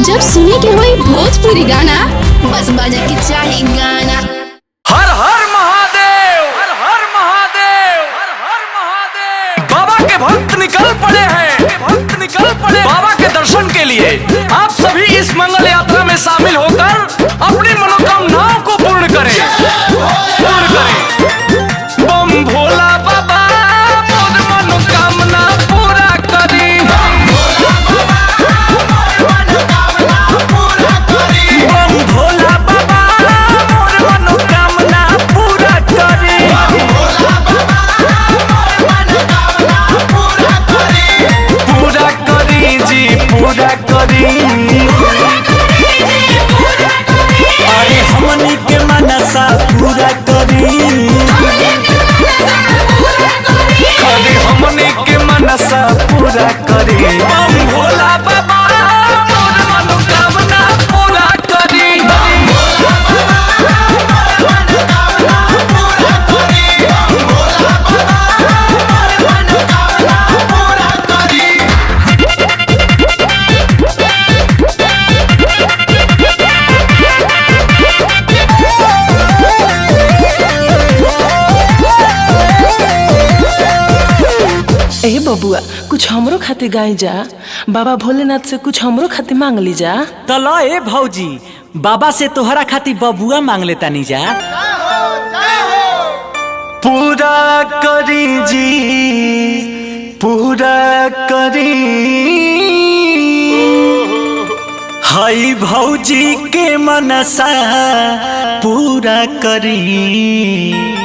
जब सुने के होई भोजपुरी गाना, बस बजे के चाही गाना। हर हर महादेव, हर हर महादेव, हर हर महादेव। बाबा के भक्त निकल पड़े हैं, भक्त निकल पड़े बाबा के दर्शन के लिए। आप सभी इस मंगल यात्रा में शामिल होकर अपनी मनोकामनाओं को पूर्ण करें, पूर्ण करें। बम भोला बाबा मोर मनोकामना पूरा करी। बम भोला बाबा मोर मनोकामना पूरा करी। पूरा करी जी, पूरा करी। अरे हमनी के मनसा पूरा करी। अरे हमनी के मनसा पूरा करी। बम भोला बाबा मोर मनोकामना पूरा करी। ए बबुआ, कुछ हमरो खातिर गाय जा। बाबा भोलेनाथ से कुछ हमरो खातिर मांग ली जा। तो लो ए भौजी, बाबा से तोहरा खातिर बबुआ मांग लेता नी जा। पूरा करी जी, पूरा करी। हई भौजी के मनसा पूरा करी।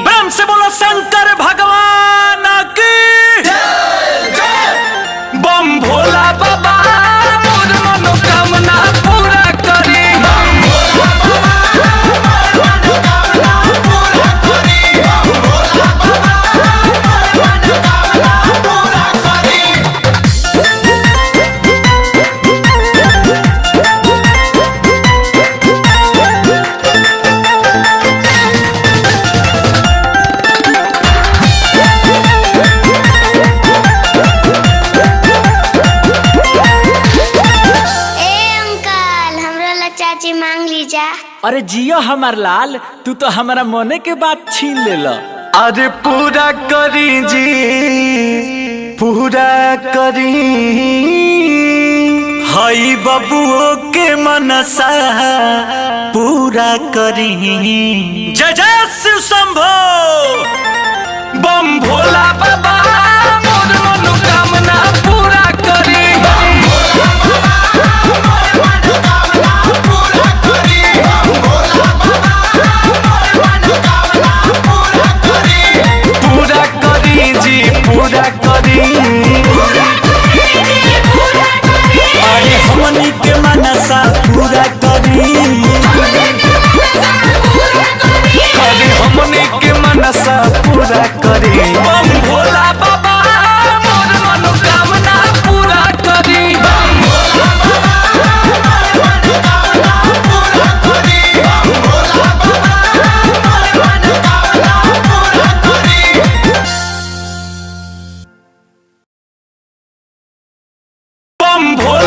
प्रेम से बोलो शंकर भगवान की। बम भोला बाबा मोर मनोकामना पूरा करी। चाची मांग लीजा। अरे जियो हमार लाल, तू तो हमारा मने के बात छीन ले लो। अरे पूरा करी जी, पूरा करी। हई बबुओ के मनसा पूरा करी। जय जय शिव शंभो। बम भोला बाबा मोर मनोकामना पूरा करी। पूरा करी जी, पूरा करी। अरे हमनी के मनसा पूरा करी। अरे हमनी के मनसा पूरा करी। बम भोला बाबा मोर मनोकामना पूरा करी। बम भोला